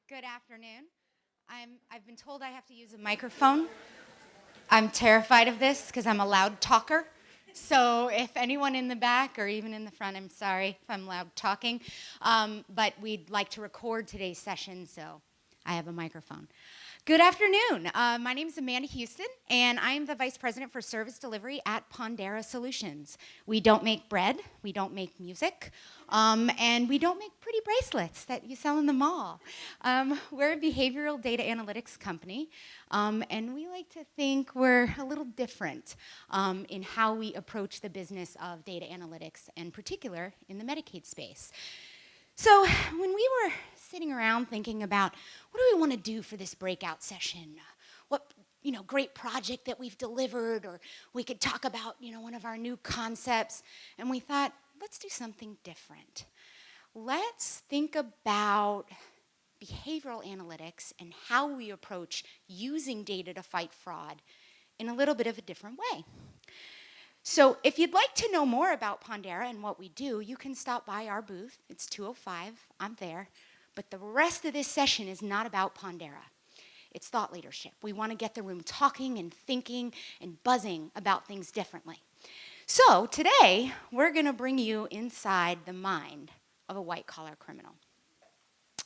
Good afternoon. I've been told I have to use a microphone. I'm terrified of this because I'm a loud talker. So if anyone in the back or even in the front, I'm sorry if I'm loud talking. But we'd like to record today's session, so I have a microphone. Good afternoon. My name is Amanda Houston, and I'm the Vice President for Service Delivery at Pondera Solutions. We don't make bread, we don't make music, and we don't make pretty bracelets that you sell in the mall. We're a behavioral data analytics company, and we like to think we're a little different in how we approach the business of data analytics, in particular in the Medicaid space. So when we were sitting around thinking about what do we want to do for this breakout session, what great project that we've delivered, or we could talk about one of our new concepts, and we thought, let's do something different. Let's think about behavioral analytics and how we approach using data to fight fraud in a little bit of a different way. So if you'd like to know more about Pondera and what we do, you can stop by our booth. It's 205. I'm there. But the rest of this session is not about Pondera. It's thought leadership. We want to get the room talking and thinking and buzzing about things differently. So today, we're going to bring you inside the mind of a white-collar criminal.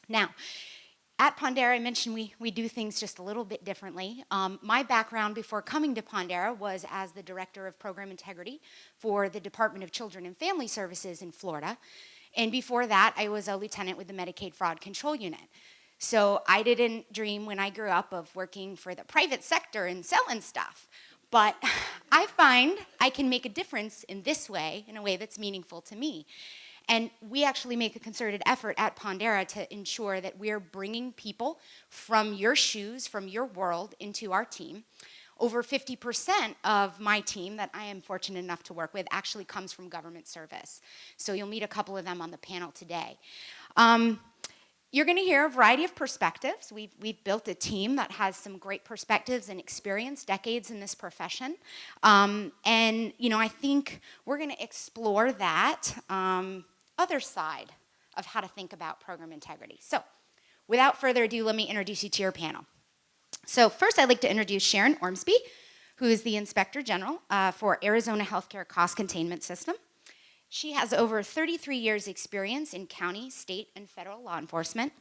Now, at Pondera, I mentioned we do things just a little bit differently. My background before coming to Pondera was as the Director of Program Integrity for the Department of Children and Family Services in Florida. And before that, I was a lieutenant with the Medicaid Fraud Control Unit. So I didn't dream when I grew up of working for the private sector and selling stuff. But I find I can make a difference in this way, in a way that's meaningful to me. And we actually make a concerted effort at Pondera to ensure that we're bringing people from your shoes, from your world, into our team. Over 50% of my team that I am fortunate enough to work with actually comes from government service. So you'll meet a couple of them on the panel today. You're going to hear a variety of perspectives. We've built a team that has some great perspectives and experience, decades in this profession. And I think we're going to explore that other side of how to think about program integrity. So without further ado, let me introduce you to your panel. So first, I'd like to introduce Sharon Ormsby, who is the Inspector General for Arizona Healthcare Cost Containment System. She has over 33 years experience in county, state, and federal law enforcement.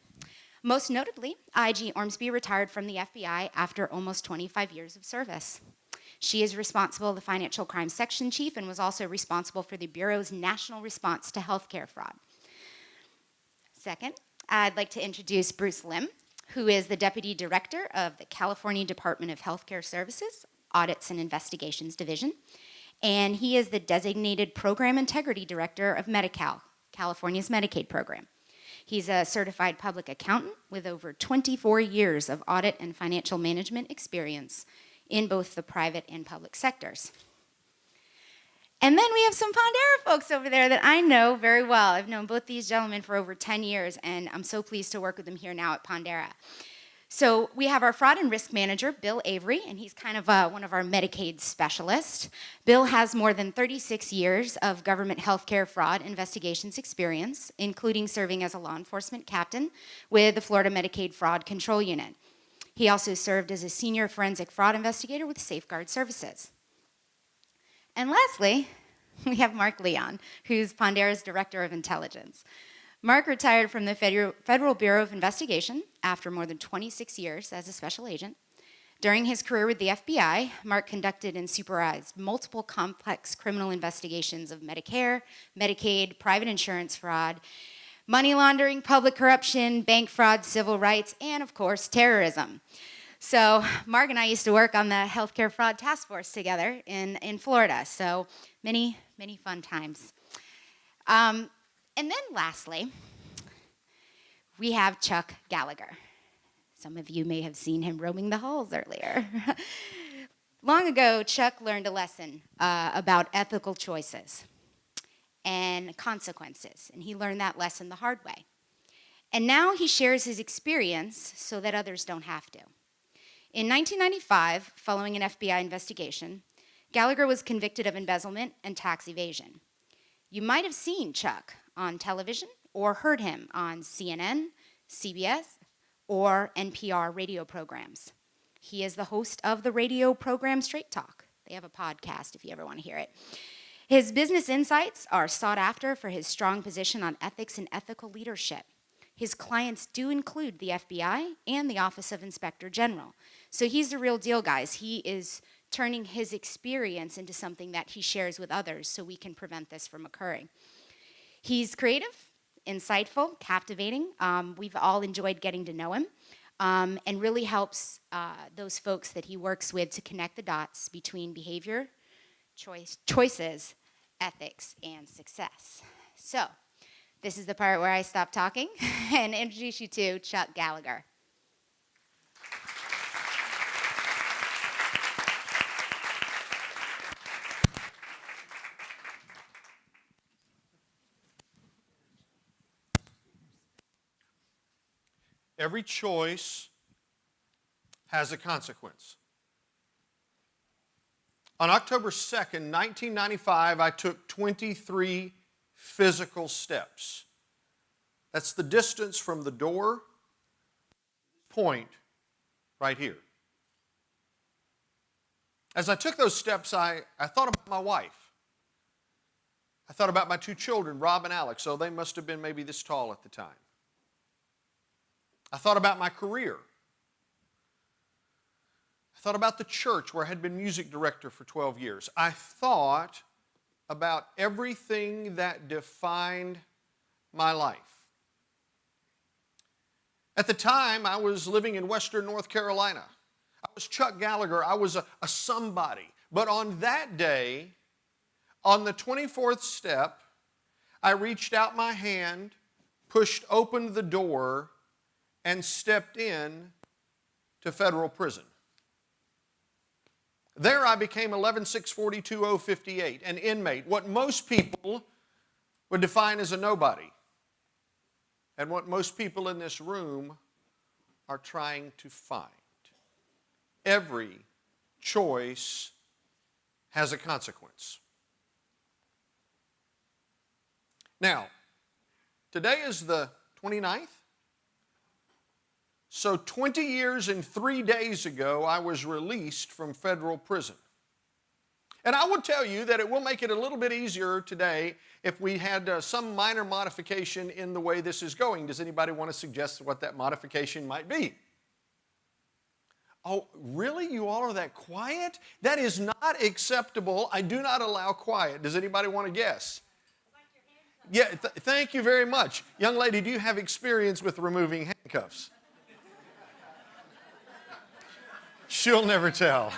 Most notably, IG Ormsby retired from the FBI after almost 25 years of service. She is responsible, the Financial Crime Section Chief, and was also responsible for the Bureau's national response to healthcare fraud. Second, I'd like to introduce Bruce Lim, who is the Deputy Director of the California Department of Healthcare Services, Audits and Investigations Division. And he is the Designated Program Integrity Director of Medi-Cal, California's Medicaid program. He's a certified public accountant with over 24 years of audit and financial management experience in both the private and public sectors. And then we have some Pondera folks over there that I know very well. I've known both these gentlemen for over 10 years, and I'm so pleased to work with them here now at Pondera. So we have our fraud and risk manager, Bill Avery, and he's kind of one of our Medicaid specialists. Bill has more than 36 years of government healthcare fraud investigations experience, including serving as a law enforcement captain with the Florida Medicaid Fraud Control Unit. He also served as a senior forensic fraud investigator with Safeguard Services. And lastly, we have Mark Leon, who's Pondera's Director of Intelligence. Mark retired from the Federal Bureau of Investigation after more than 26 years as a special agent. During his career with the FBI, Mark conducted and supervised multiple complex criminal investigations of Medicare, Medicaid, private insurance fraud, money laundering, public corruption, bank fraud, civil rights, and of course, terrorism. So Mark and I used to work on the Healthcare Fraud Task Force together in Florida. So many, many fun times. And then lastly, we have Chuck Gallagher. Some of you may have seen him roaming the halls earlier. Long ago, Chuck learned a lesson about ethical choices and consequences, and he learned that lesson the hard way. And now he shares his experience so that others don't have to. In 1995, following an FBI investigation, Gallagher was convicted of embezzlement and tax evasion. You might have seen Chuck on television or heard him on CNN, CBS, or NPR radio programs. He is the host of the radio program Straight Talk. They have a podcast if you ever want to hear it. His business insights are sought after for his strong position on ethics and ethical leadership. His clients do include the FBI and the Office of Inspector General. So he's the real deal, guys. He is turning his experience into something that he shares with others so we can prevent this from occurring. He's creative, insightful, captivating. We've all enjoyed getting to know him, and really helps those folks that he works with to connect the dots between behavior, choices, ethics, and success. So, this is the part where I stop talking and introduce you to Chuck Gallagher. Every choice has a consequence. On October 2nd, 1995, I took 23 physical steps. That's the distance from the door point right here. As I took those steps, I thought about my wife. I thought about my two children, Rob and Alex, so they must have been maybe this tall at the time. I thought about my career. I thought about the church where I had been music director for 12 years. I thought about everything that defined my life. At the time, I was living in Western North Carolina. I was Chuck Gallagher. I was a somebody. But on that day, on the 24th step, I reached out my hand, pushed open the door, and stepped in to federal prison. There I became 11-6-42-058, an inmate, what most people would define as a nobody, and what most people in this room are trying to find. Every choice has a consequence. Now, today is the 29th. So 20 years and 3 days ago, I was released from federal prison. And I will tell you that it will make it a little bit easier today if we had some minor modification in the way this is going. Does anybody want to suggest what that modification might be? Oh, really? You all are that quiet? That is not acceptable. I do not allow quiet. Does anybody want to guess? Yeah, thank you very much. Young lady, do you have experience with removing handcuffs? She'll never tell.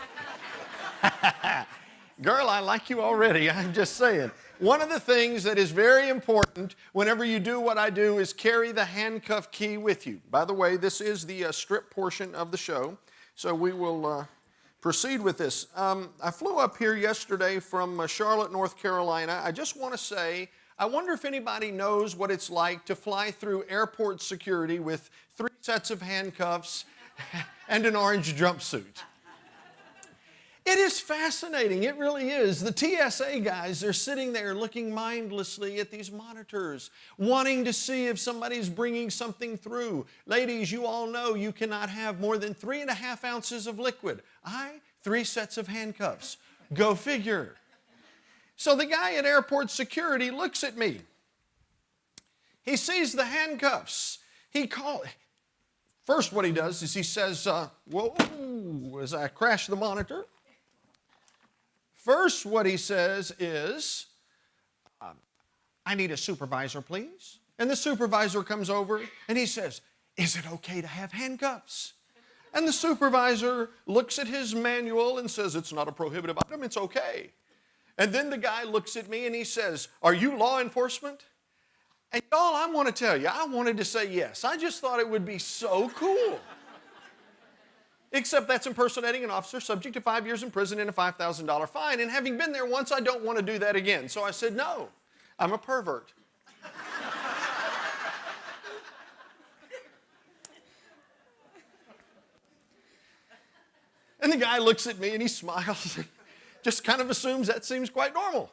Girl, I like you already. I'm just saying. One of the things that is very important whenever you do what I do is carry the handcuff key with you. By the way, this is the strip portion of the show, so we will proceed with this. I flew up here yesterday from Charlotte, North Carolina. I just want to say, I wonder if anybody knows what it's like to fly through airport security with 3 sets of handcuffs and an orange jumpsuit. It is fascinating, it really is. The TSA guys, they're sitting there looking mindlessly at these monitors, wanting to see if somebody's bringing something through. Ladies, you all know you cannot have more than 3.5 ounces of liquid. 3 sets of handcuffs. Go figure. So the guy at airport security looks at me. He sees the handcuffs. First, what he does is he says, whoa, as I crash the monitor. First, what he says is, I need a supervisor, please. And the supervisor comes over and he says, is it okay to have handcuffs? And the supervisor looks at his manual and says, it's not a prohibitive item, it's okay. And then the guy looks at me and he says, are you law enforcement? And y'all, I want to tell you, I wanted to say yes. I just thought it would be so cool. Except that's impersonating an officer subject to 5 years in prison and a $5,000 fine. And having been there once, I don't want to do that again. So I said, no, I'm a pervert. And the guy looks at me and he smiles and just kind of assumes that seems quite normal.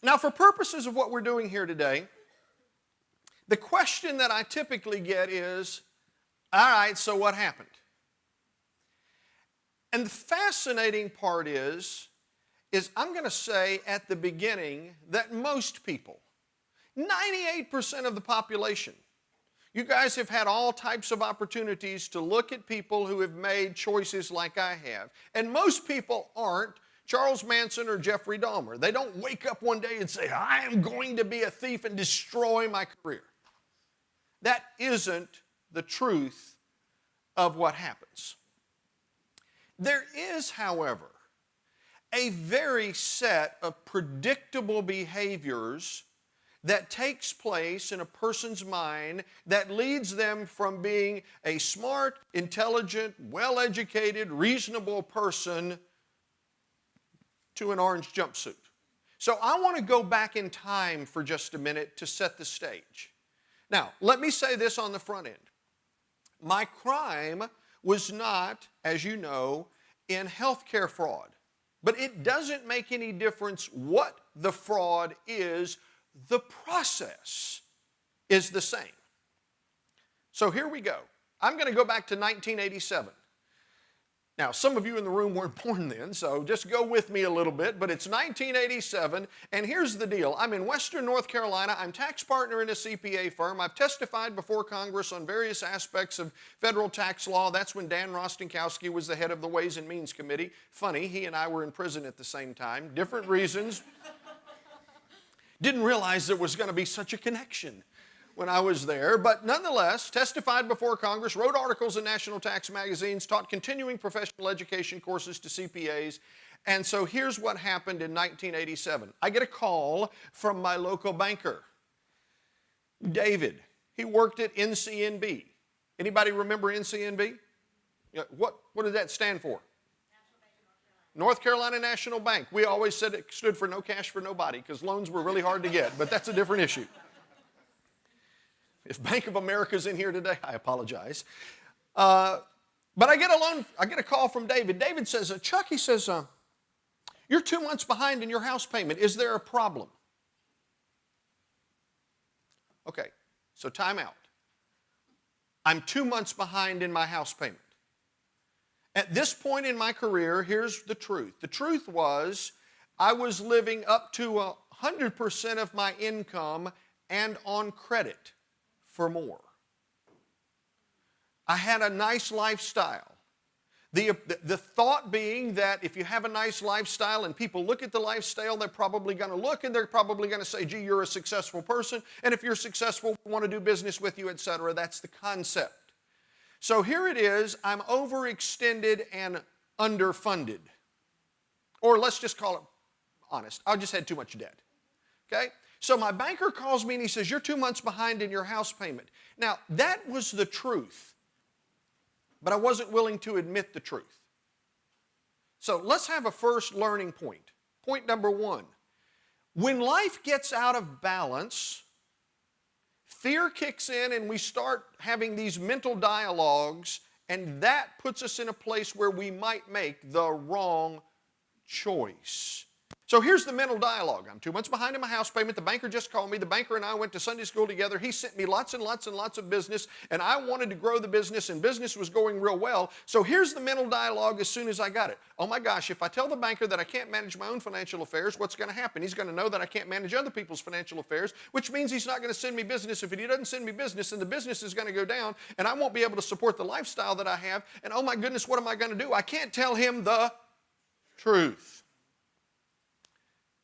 Now, for purposes of what we're doing here today, The question that I typically get is, all right, so what happened? And the fascinating part is I'm going to say at the beginning that most people, 98% of the population, you guys have had all types of opportunities to look at people who have made choices like I have. And most people aren't Charles Manson or Jeffrey Dahmer. They don't wake up one day and say, I am going to be a thief and destroy my career. That isn't the truth of what happens. There is, however, a very set of predictable behaviors that takes place in a person's mind that leads them from being a smart, intelligent, well-educated, reasonable person to an orange jumpsuit. So I want to go back in time for just a minute to set the stage. Now, let me say this on the front end. My crime was not, as you know, in healthcare fraud. But it doesn't make any difference what the fraud is. The process is the same. So here we go. I'm going to go back to 1987. Now, some of you in the room weren't born then, so just go with me a little bit, but it's 1987, and here's the deal. I'm in Western North Carolina. I'm tax partner in a CPA firm. I've testified before Congress on various aspects of federal tax law. That's when Dan Rostenkowski was the head of the Ways and Means Committee. Funny, he and I were in prison at the same time. Different reasons. Didn't realize there was going to be such a connection when I was there, but nonetheless, testified before Congress, wrote articles in national tax magazines, taught continuing professional education courses to CPAs, and so here's what happened in 1987. I get a call from my local banker, David. He worked at NCNB. Anybody remember NCNB? What did that stand for? North Carolina National Bank. We always said it stood for no cash for nobody because loans were really hard to get, but that's a different issue. If Bank of America's in here today, I apologize. But I get a call from David. David says, Chuck, he says, you're 2 months behind in your house payment. Is there a problem? Okay, so time out. I'm 2 months behind in my house payment. At this point in my career, here's the truth. The truth was I was living up to 100% of my income and on credit for more. I had a nice lifestyle. The thought being that if you have a nice lifestyle and people look at the lifestyle, they're probably going to look and they're probably going to say, gee, you're a successful person, and if you're successful, we want to do business with you, etc. That's the concept. So here it is, I'm overextended and underfunded. Or let's just call it honest, I just had too much debt. Okay? So my banker calls me and he says, you're 2 months behind in your house payment. Now, that was the truth, but I wasn't willing to admit the truth. So let's have a first learning point. Point number one. When life gets out of balance, fear kicks in and we start having these mental dialogues, and that puts us in a place where we might make the wrong choice. So here's the mental dialogue. I'm 2 months behind in my house payment. The banker just called me. The banker and I went to Sunday school together. He sent me lots and lots and lots of business, and I wanted to grow the business, and business was going real well. So here's the mental dialogue as soon as I got it. Oh my gosh, if I tell the banker that I can't manage my own financial affairs, what's going to happen? He's going to know that I can't manage other people's financial affairs, which means he's not going to send me business. If he doesn't send me business, then the business is going to go down, and I won't be able to support the lifestyle that I have. And oh my goodness, what am I going to do? I can't tell him the truth.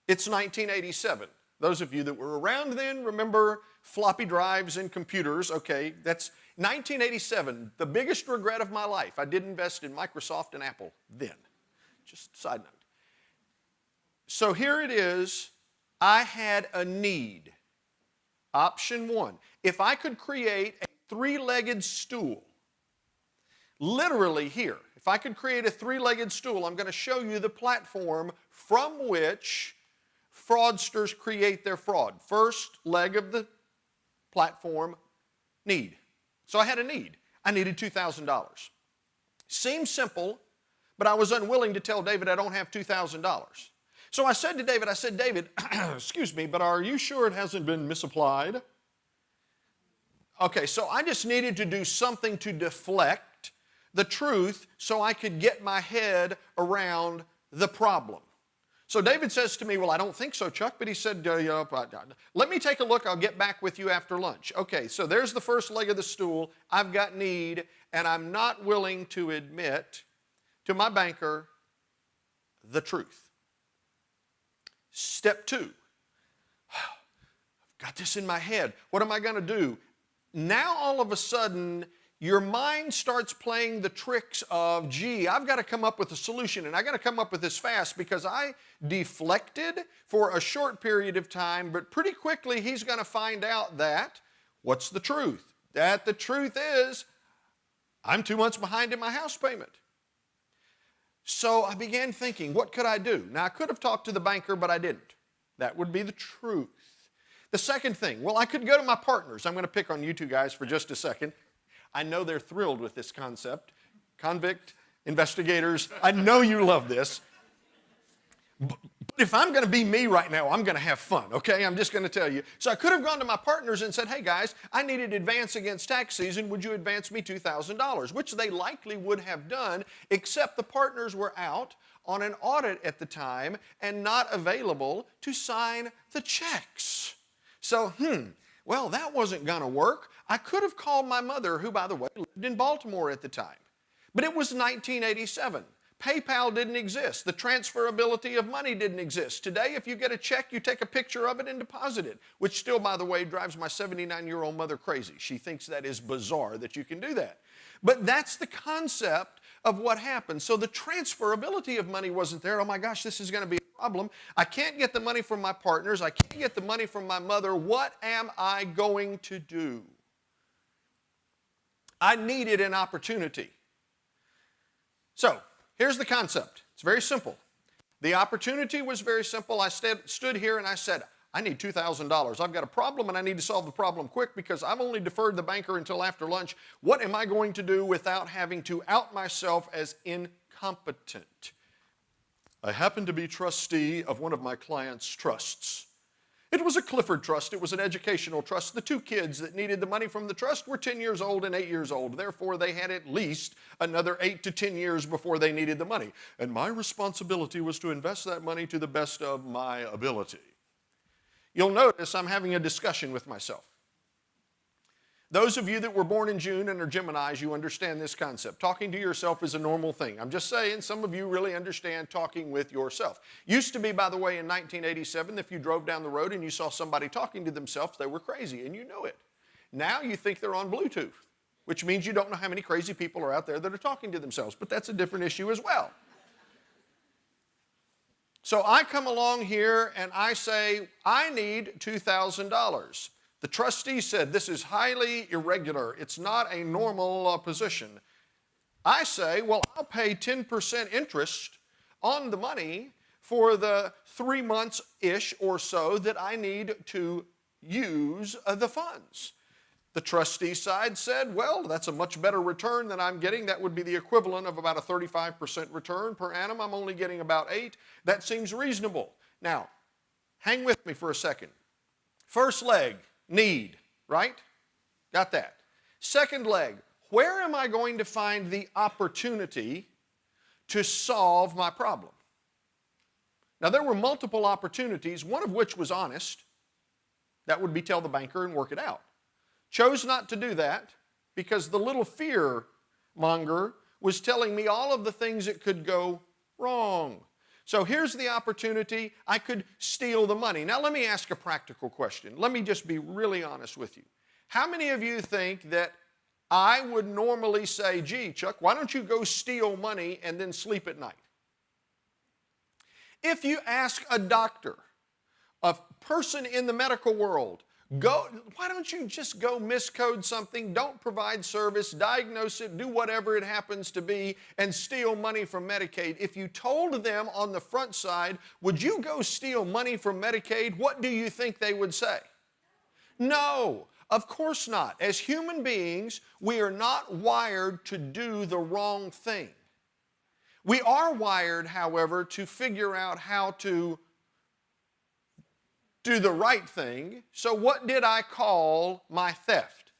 It's 1987. Those of you that were around then remember floppy drives and computers. Okay, that's 1987. The biggest regret of my life. I did invest in Microsoft and Apple then. Just a side note. So here it is. I had a need. Option one. If I could create a three-legged stool, literally here, if I could create a three-legged stool, I'm going to show you the platform from which fraudsters create their fraud. First leg of the platform, need. So I had a need. I needed $2,000. Seems simple, but I was unwilling to tell David I don't have $2,000. So I said to David, David, excuse me, but are you sure it hasn't been misapplied? Okay, so I just needed to do something to deflect the truth so I could get my head around the problem. So David says to me, well, I don't think so, Chuck, but he said, let me take a look. I'll get back with you after lunch. Okay, so there's the first leg of the stool. I've got need, and I'm not willing to admit to my banker the truth. Step 2, I've got this in my head. What am I going to do? Now all of a sudden, your mind starts playing the tricks of, gee, I've got to come up with a solution, and I got to come up with this fast because I deflected for a short period of time, but pretty quickly he's going to find out that, what's the truth? That the truth is, I'm 2 months behind in my house payment. So I began thinking, what could I do? Now, I could have talked to the banker, but I didn't. That would be the truth. The second thing, well, I could go to my partners. I'm going to pick on you two guys for just a second. I know they're thrilled with this concept. Convict investigators, I know you love this. But if I'm going to be me right now, I'm going to have fun, okay? I'm just going to tell you. So I could have gone to my partners and said, hey guys, I need an advance against tax season. Would you advance me $2,000? Which they likely would have done, except the partners were out on an audit at the time and not available to sign the checks. So, well, that wasn't going to work. I could have called my mother, who, by the way, lived in Baltimore at the time. But it was 1987. PayPal didn't exist. The transferability of money didn't exist. Today, if you get a check, you take a picture of it and deposit it, which still, by the way, drives my 79-year-old mother crazy. She thinks that is bizarre that you can do that. But that's the concept of what happened. So the transferability of money wasn't there. Oh my gosh, this is going to be a problem. I can't get the money from my partners. I can't get the money from my mother. What am I going to do? I needed an opportunity. So here's the concept. It's very simple. The opportunity was very simple. I stood here and I said, I need $2,000. I've got a problem and I need to solve the problem quick because I've only deferred the banker until after lunch. What am I going to do without having to out myself as incompetent? I happen to be trustee of one of my clients' trusts. It was a Clifford trust. It was an educational trust. The two kids that needed the money from the trust were 10 years old and 8 years old. Therefore, they had at least another 8 to 10 years before they needed the money. And my responsibility was to invest that money to the best of my ability. You'll notice I'm having a discussion with myself. Those of you that were born in June and are Geminis, you understand this concept. Talking to yourself is a normal thing. I'm just saying some of you really understand talking with yourself. Used to be, by the way, in 1987, if you drove down the road and you saw somebody talking to themselves, they were crazy, and you knew it. Now you think they're on Bluetooth, which means you don't know how many crazy people are out there that are talking to themselves, but that's a different issue as well. So I come along here and I say, I need $2,000. The trustee said, this is highly irregular. It's not a normal position. I say, well, I'll pay 10% interest on the money for the 3 months-ish or so that I need to use the funds. The trustee side said, well, that's a much better return than I'm getting. That would be the equivalent of about a 35% return per annum. I'm only getting about 8. That seems reasonable. Now, hang with me for a second. First leg, need, right? Got that. Second leg, where am I going to find the opportunity to solve my problem? Now, there were multiple opportunities, one of which was honest. That would be tell the banker and work it out. Chose not to do that because the little fear monger was telling me all of the things that could go wrong. So here's the opportunity. I could steal the money. Now let me ask a practical question. Let me just be really honest with you. How many of you think that I would normally say, gee, Chuck, why don't you go steal money and then sleep at night? If you ask a doctor, a person in the medical world, why don't you just go miscode something, don't provide service, diagnose it, do whatever it happens to be, and steal money from Medicaid? If you told them on the front side, would you go steal money from Medicaid, what do you think they would say? No, of course not. As human beings, we are not wired to do the wrong thing. We are wired, however, to figure out how to do the right thing. So what did I call my theft?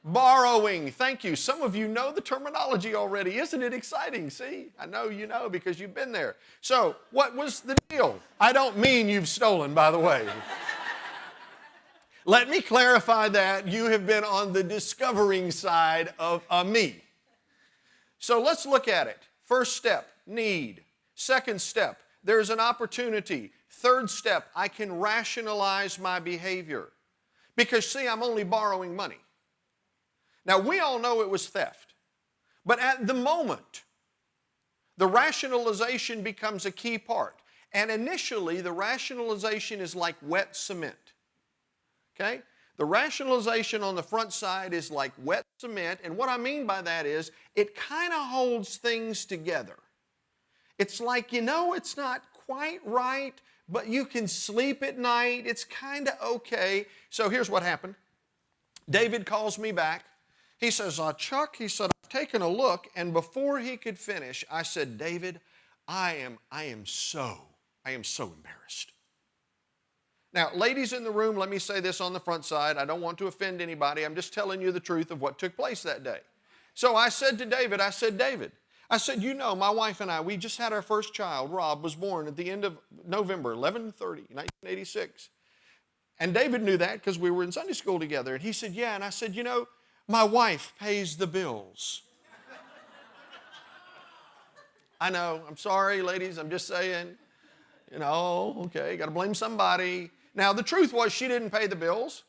Borrowing. Thank you. Some of you know the terminology already. Isn't it exciting? See, I know you know because you've been there. So, what was the deal? I don't mean you've stolen, by the way. Let me clarify that you have been on the discovering side of me. So, let's look at it. First step, need. Second step, there's an opportunity. Third step, I can rationalize my behavior. Because, see, I'm only borrowing money. Now, we all know it was theft, but at the moment, the rationalization becomes a key part. And initially, the rationalization is like wet cement, okay? The rationalization on the front side is like wet cement, and what I mean by that is it kind of holds things together. It's like, it's not quite right, but you can sleep at night. It's kind of okay. So here's what happened. David calls me back. He says, Chuck, he said, I've taken a look, and before he could finish, I said, David, I am so embarrassed. Now, ladies in the room, let me say this on the front side. I don't want to offend anybody. I'm just telling you the truth of what took place that day. So I said to David, my wife and I, we just had our first child. Rob was born at the end of November, 11/30/1986. And David knew that because we were in Sunday school together. And he said, yeah. And I said, my wife pays the bills. I know, I'm sorry, ladies, I'm just saying, okay, got to blame somebody. Now, the truth was she didn't pay the bills.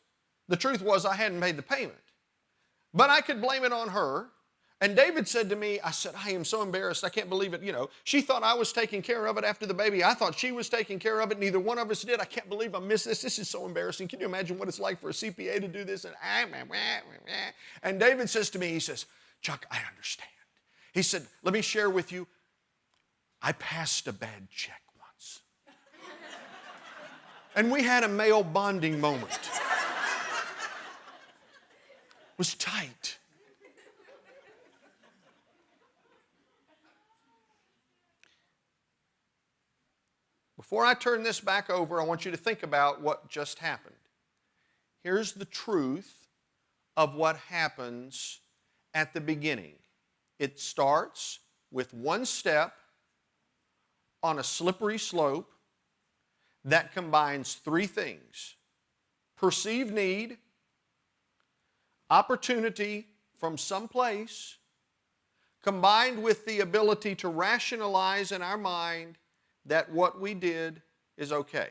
The truth was I hadn't made the payment. But I could blame it on her. And David said to me, I said, I am so embarrassed. I can't believe it. She thought I was taking care of it after the baby. I thought she was taking care of it. Neither one of us did. I can't believe I missed this. This is so embarrassing. Can you imagine what it's like for a CPA to do this? And David says to me, he says, Chuck, I understand. He said, let me share with you, I passed a bad check once. And we had a male bonding moment. It was tight. Before I turn this back over, I want you to think about what just happened. Here's the truth of what happens at the beginning. It starts with one step on a slippery slope that combines three things: perceived need, opportunity from someplace, combined with the ability to rationalize in our mind that what we did is okay.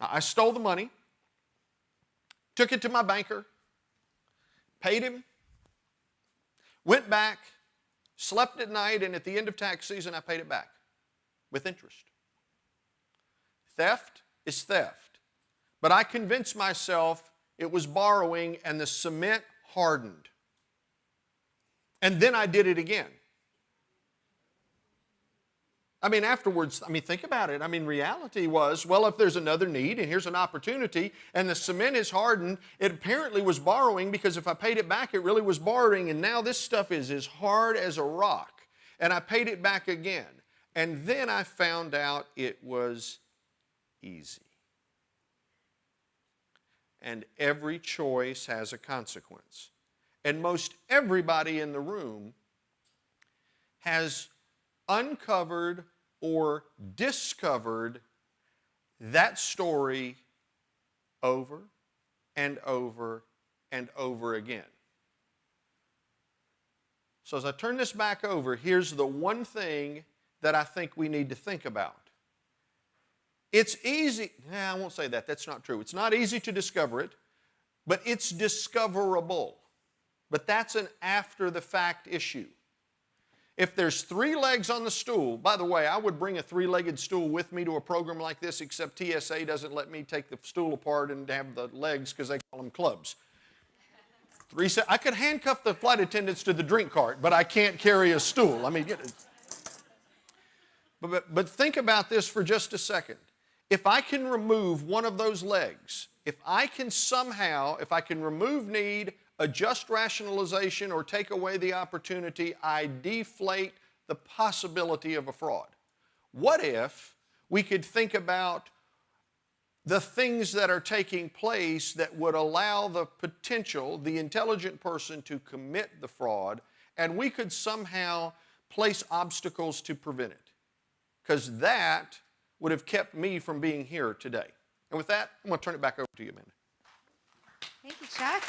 Now, I stole the money, took it to my banker, paid him, went back, slept at night, and at the end of tax season, I paid it back with interest. Theft is theft. But I convinced myself it was borrowing, and the cement hardened. And then I did it again. Afterwards, think about it. Reality was, well, if there's another need and here's an opportunity and the cement is hardened, it apparently was borrowing, because if I paid it back, it really was borrowing, and now this stuff is as hard as a rock. And I paid it back again. And then I found out it was easy. And every choice has a consequence. And most everybody in the room has uncovered or discovered that story over and over and over again. So as I turn this back over, here's the one thing that I think we need to think about. It's easy, I won't say that, that's not true. It's not easy to discover it, but it's discoverable. But that's an after-the-fact issue. If there's 3 legs on the stool, by the way, I would bring a 3-legged stool with me to a program like this, except TSA doesn't let me take the stool apart and have the legs because they call them clubs. I could handcuff the flight attendants to the drink cart, but I can't carry a stool. But think about this for just a second. If I can remove one of those legs, if I can remove need, adjust rationalization, or take away the opportunity, I deflate the possibility of a fraud. What if we could think about the things that are taking place that would allow the potential, the intelligent person to commit the fraud, and we could somehow place obstacles to prevent it. Because that would have kept me from being here today. And with that, I'm going to turn it back over to you, Amanda. Thank you, Chuck.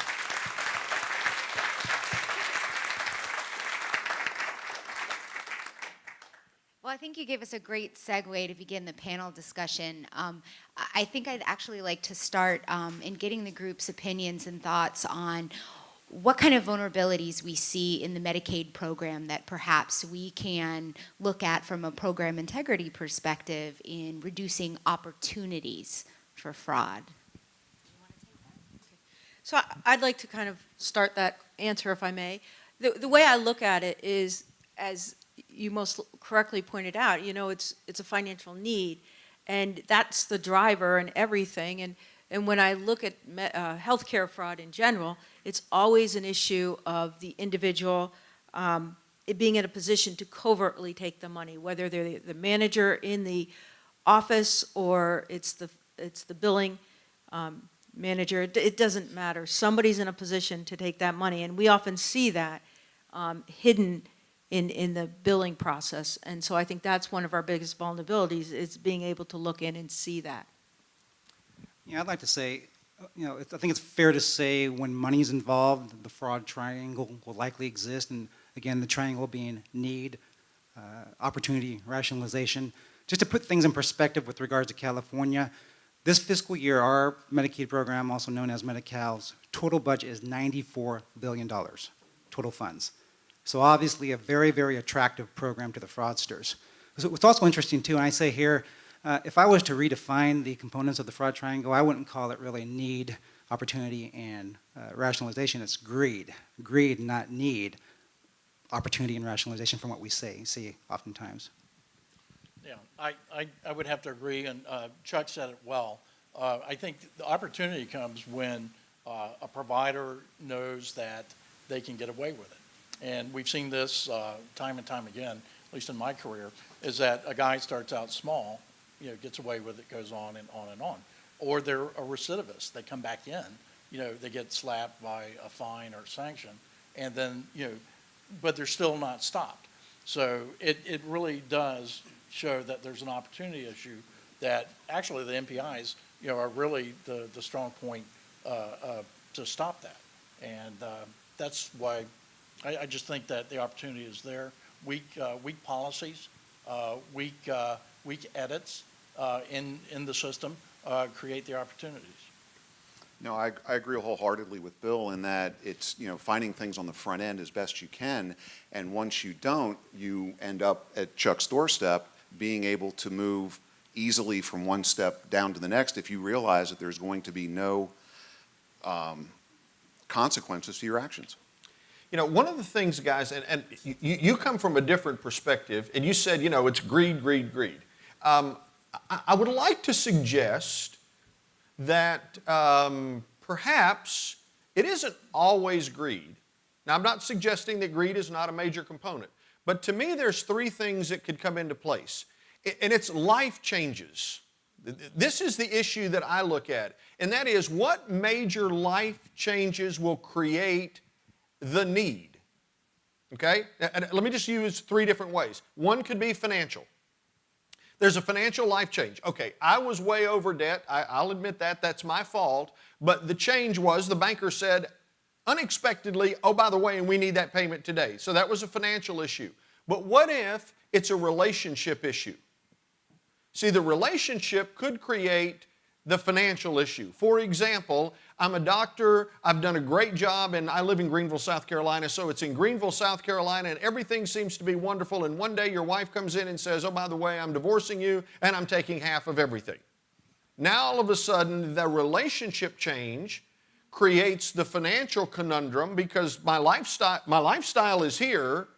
Well, I think you gave us a great segue to begin the panel discussion. I think I'd actually like to start in getting the group's opinions and thoughts on what kind of vulnerabilities we see in the Medicaid program that perhaps we can look at from a program integrity perspective in reducing opportunities for fraud. So I'd like to kind of start that answer, if I may. The way I look at it is, as you most correctly pointed out, you know, it's a financial need, and that's the driver and everything. And when I look at healthcare fraud in general, it's always an issue of the individual it being in a position to covertly take the money, whether they're the manager in the office or it's the billing manager. It doesn't matter. Somebody's in a position to take that money, and we often see that hidden in the billing process. And so I think that's one of our biggest vulnerabilities, is being able to look in and see that. Yeah, I'd like to say, I think it's fair to say when money's involved, the fraud triangle will likely exist. And again, the triangle being need, opportunity, rationalization. Just to put things in perspective with regards to California, this fiscal year, our Medicaid program, also known as Medi-Cal's, total budget is $94 billion, total funds. So obviously a very, very attractive program to the fraudsters. So what's also interesting too, and I say here, if I was to redefine the components of the fraud triangle, I wouldn't call it really need, opportunity, and rationalization. It's greed. Greed, not need. Opportunity and rationalization from what we see oftentimes. Yeah, I would have to agree, and Chuck said it well. I think the opportunity comes when a provider knows that they can get away with it. And we've seen this time and time again, at least in my career, is that a guy starts out small, gets away with it, goes on and on and on. Or they're a recidivist. They come back in, they get slapped by a fine or sanction, and then, but they're still not stopped. So it really does show that there's an opportunity issue that actually the NPIs, are really the strong point to stop that. And that's why I just think that the opportunity is there. Weak policies, weak edits in the system create the opportunities. No, I agree wholeheartedly with Bill in that it's, finding things on the front end as best you can, and once you don't, you end up at Chuck's doorstep being able to move easily from one step down to the next if you realize that there's going to be no consequences to your actions. One of the things, guys, and you come from a different perspective, and you said, it's greed, greed, greed. I would like to suggest that perhaps it isn't always greed. Now, I'm not suggesting that greed is not a major component, but to me, there's three things that could come into place, and it's life changes. This is the issue that I look at, and that is what major life changes will create the need, okay? And let me just use three different ways. One could be financial. There's a financial life change. Okay, I was way over debt. I'll admit that. That's my fault. But the change was the banker said unexpectedly, oh, by the way, and we need that payment today. So that was a financial issue. But what if it's a relationship issue? See, the relationship could create the financial issue. For example, I'm a doctor, I've done a great job, and I live in Greenville, South Carolina, so it's in Greenville, South Carolina, and everything seems to be wonderful, and one day your wife comes in and says, oh, by the way, I'm divorcing you, and I'm taking half of everything. Now, all of a sudden, the relationship change creates the financial conundrum because my lifestyle is here,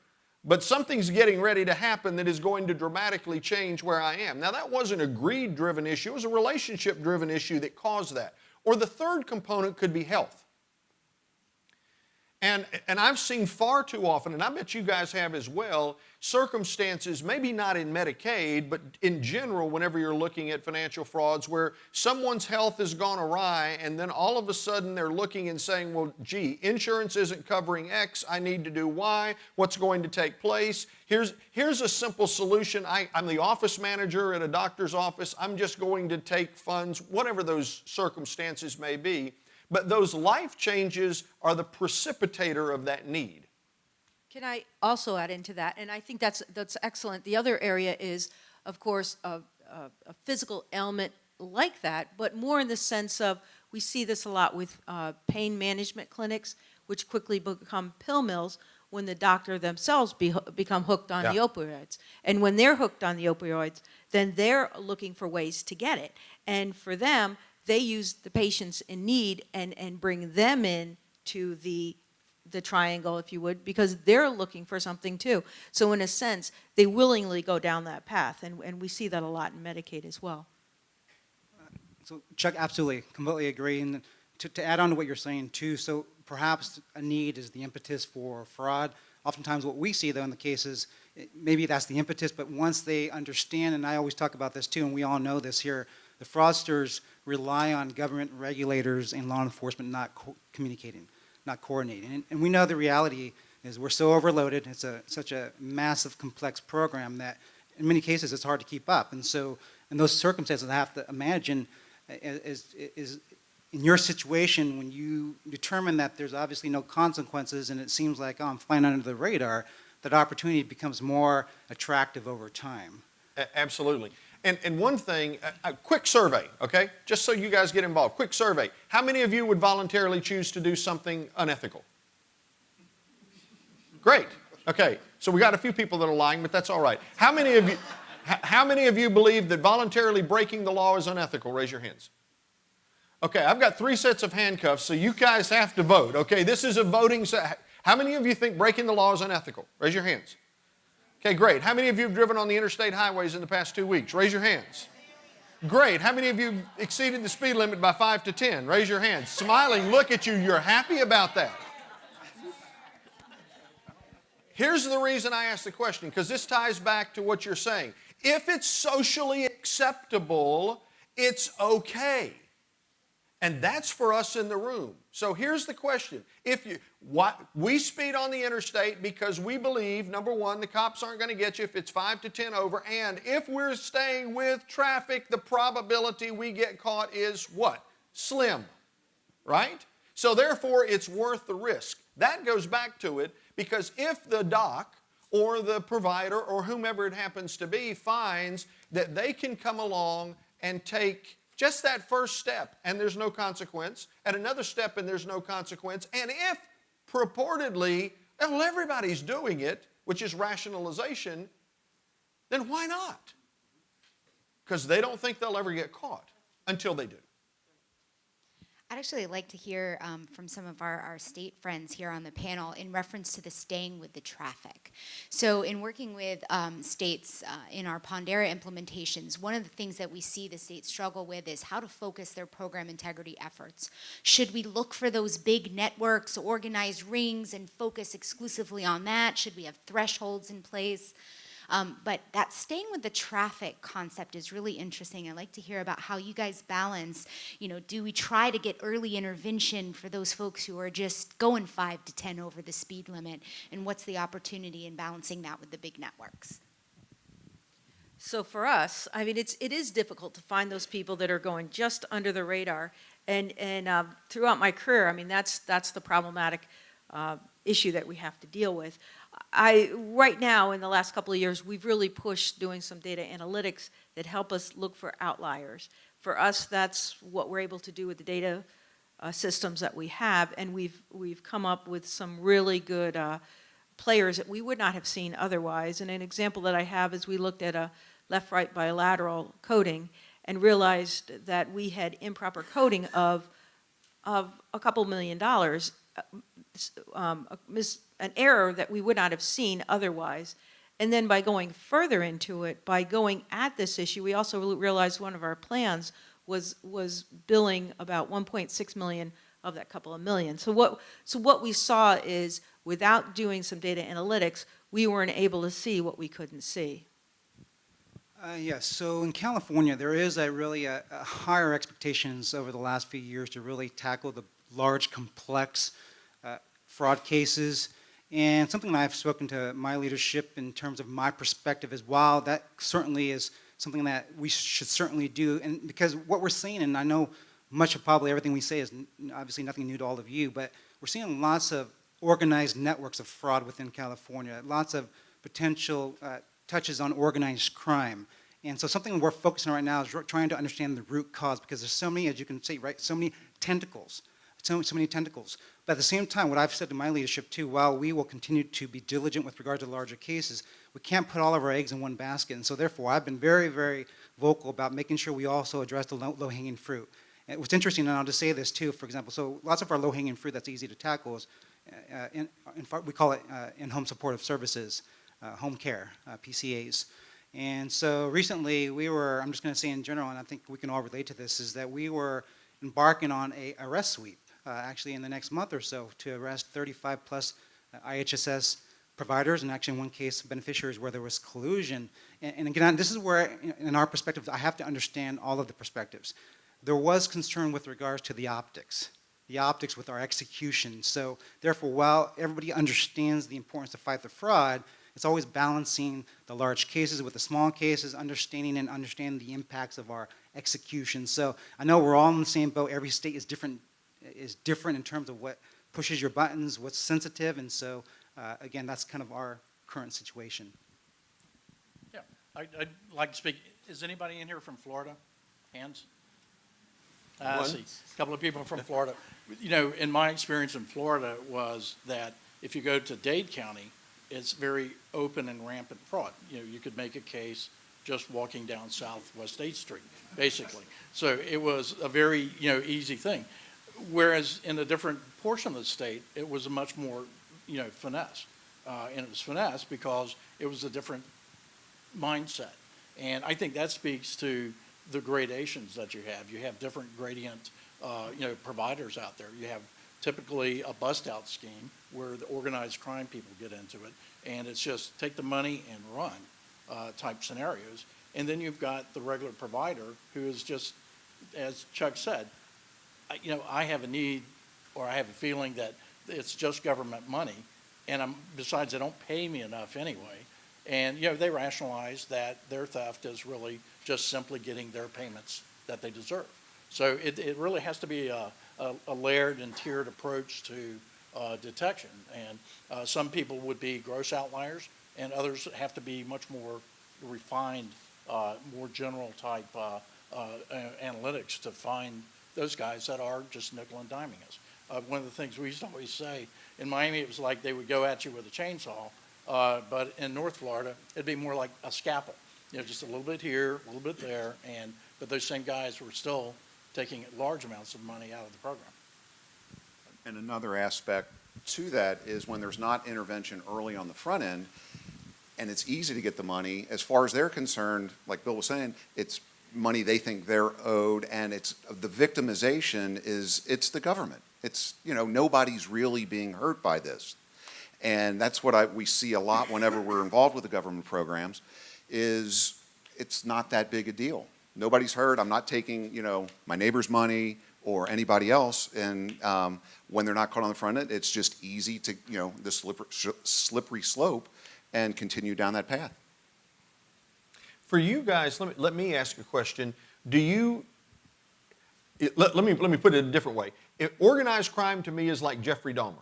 but something's getting ready to happen that is going to dramatically change where I am. Now, that wasn't a greed-driven issue. It was a relationship-driven issue that caused that. Or the third component could be health. And I've seen far too often, and I bet you guys have as well, circumstances, maybe not in Medicaid, but in general, whenever you're looking at financial frauds, where someone's health has gone awry, and then all of a sudden they're looking and saying, well, gee, insurance isn't covering X, I need to do Y, what's going to take place? Here's a simple solution. I'm the office manager at a doctor's office, I'm just going to take funds, whatever those circumstances may be. But those life changes are the precipitator of that need. Can I also add into that? And I think that's excellent. The other area is, of course, a physical ailment like that, but more in the sense of, we see this a lot with pain management clinics, which quickly become pill mills when the doctor themselves become hooked on the opioids. And when they're hooked on the opioids, then they're looking for ways to get it. And for them, they use the patients in need and bring them in to the triangle, if you would, because they're looking for something too. So in a sense, they willingly go down that path, and we see that a lot in Medicaid as well. So Chuck, absolutely, completely agree. And to add on to what you're saying too, so perhaps a need is the impetus for fraud. Oftentimes what we see though in the cases, maybe that's the impetus, but once they understand, and I always talk about this too, and we all know this here, the fraudsters rely on government regulators and law enforcement not communicating, not coordinating. And we know the reality is we're so overloaded. It's such a massive, complex program that in many cases it's hard to keep up. And so in those circumstances, I have to imagine is in your situation when you determine that there's obviously no consequences and it seems like, oh, I'm flying under the radar, that opportunity becomes more attractive over time. Absolutely. And one thing, a quick survey, okay? Just so you guys get involved, quick survey. How many of you would voluntarily choose to do something unethical? Great. Okay, so we got a few people that are lying, but that's all right. How many of you believe that voluntarily breaking the law is unethical? Raise your hands. Okay, I've got 3 sets of handcuffs, so you guys have to vote, okay? This is a voting set. How many of you think breaking the law is unethical? Raise your hands. Okay, great. How many of you have driven on the interstate highways in the past 2 weeks? Raise your hands. Great. How many of you exceeded the speed limit by 5 to 10? Raise your hands. Smiling, look at you. You're happy about that. Here's the reason I asked the question, because this ties back to what you're saying. If it's socially acceptable, it's okay. And that's for us in the room. So here's the question. We speed on the interstate because we believe, number one, the cops aren't going to get you if it's 5 to 10 over. And if we're staying with traffic, the probability we get caught is what? Slim, right? So therefore, it's worth the risk. That goes back to it because if the doc or the provider or whomever it happens to be finds that they can come along and take just that first step and there's no consequence, and another step and there's no consequence, and if purportedly, well, everybody's doing it, which is rationalization, then why not? Because they don't think they'll ever get caught until they do. I'd actually like to hear from some of our state friends here on the panel in reference to the staying with the traffic. So in working with states in our Pondera implementations, one of the things that we see the states struggle with is how to focus their program integrity efforts. Should we look for those big networks, organized rings, and focus exclusively on that? Should we have thresholds in place? But that staying with the traffic concept is really interesting. I'd like to hear about how you guys balance, do we try to get early intervention for those folks who are just going 5 to 10 over the speed limit, and what's the opportunity in balancing that with the big networks? So for us, I mean, it is difficult to find those people that are going just under the radar. And throughout my career, I mean, that's the problematic issue that we have to deal with. Right now, in the last couple of years, we've really pushed doing some data analytics that help us look for outliers. For us, that's what we're able to do with the data systems that we have, and we've come up with some really good players that we would not have seen otherwise. And an example that I have is we looked at a left-right bilateral coding and realized that we had improper coding of a couple $1 million, an error that we would not have seen otherwise. And then by going further into it, by going at this issue, we also realized one of our plans was billing about 1.6 million of that couple of million. So what we saw is, without doing some data analytics, we weren't able to see what we couldn't see. Yes, so in California, there is a higher expectations over the last few years to really tackle the large, complex fraud cases. And something that I've spoken to my leadership in terms of my perspective is, while that certainly is something that we should certainly do, and because what we're seeing, and I know much of probably everything we say is obviously nothing new to all of you, but we're seeing lots of organized networks of fraud within California, lots of potential touches on organized crime. And so something we're focusing on right now is trying to understand the root cause, because there's so many, as you can see, right, so many tentacles, so many tentacles. But at the same time, what I've said to my leadership too, while we will continue to be diligent with regard to larger cases, we can't put all of our eggs in one basket. And so therefore, I've been very, very vocal about making sure we also address the low-hanging fruit. And what's interesting, and I'll just say this too, for example, so lots of our low-hanging fruit that's easy to tackle is, we call it in-home supportive services, home care, PCAs. And so recently I'm just going to say in general, and I think we can all relate to this, is that we were embarking on a arrest sweep, actually in the next month or so, to arrest 35 plus IHSS providers, and actually in one case beneficiaries where there was collusion. And again, this is where, in our perspective, I have to understand all of the perspectives. There was concern with regards to the optics with our execution. So therefore, while everybody understands the importance to fight the fraud, it's always balancing the large cases with the small cases, understanding the impacts of our execution. So I know we're all in the same boat. Every state is different in terms of what pushes your buttons, what's sensitive, and so again, that's kind of our current situation. Yeah, I'd like to speak. Is anybody in here from Florida? Hands? I see. A couple of people from Florida. You know, in my experience in Florida was that if you go to Dade County, it's very open and rampant fraud. You know, you could make a case just walking down Southwest 8th Street, basically. So it was a very, easy thing. Whereas in a different portion of the state, it was a much more, finesse. And it was finesse because it was a different mindset. And I think that speaks to the gradations that you have. You have different gradient, providers out there. You have typically a bust-out scheme where the organized crime people get into it, and it's just take the money and run type scenarios. And then you've got the regular provider who is just, as Chuck said, I have a need, or I have a feeling that it's just government money, and besides, they don't pay me enough anyway. And, they rationalize that their theft is really just simply getting their payments that they deserve. So it really has to be a layered and tiered approach to detection. And some people would be gross outliers, and others have to be much more refined, more general type analytics to find those guys that are just nickel and diming us. One of the things we used to always say, in Miami it was like they would go at you with a chainsaw, but in North Florida it'd be more like a scalpel. Just a little bit here, a little bit there, but those same guys were still taking large amounts of money out of the program. And another aspect to that is when there's not intervention early on the front end, and it's easy to get the money, as far as they're concerned, like Bill was saying, it's money they think they're owed, and it's the victimization it's the government. It's, nobody's really being hurt by this. And that's what we see a lot whenever we're involved with the government programs, is it's not that big a deal. Nobody's hurt. I'm not taking, my neighbor's money or anybody else. And when they're not caught on the front end, it's just easy to, the slippery slope and continue down that path. For you guys, let me ask a question. Let me put it a different way. Organized crime to me is like Jeffrey Dahmer.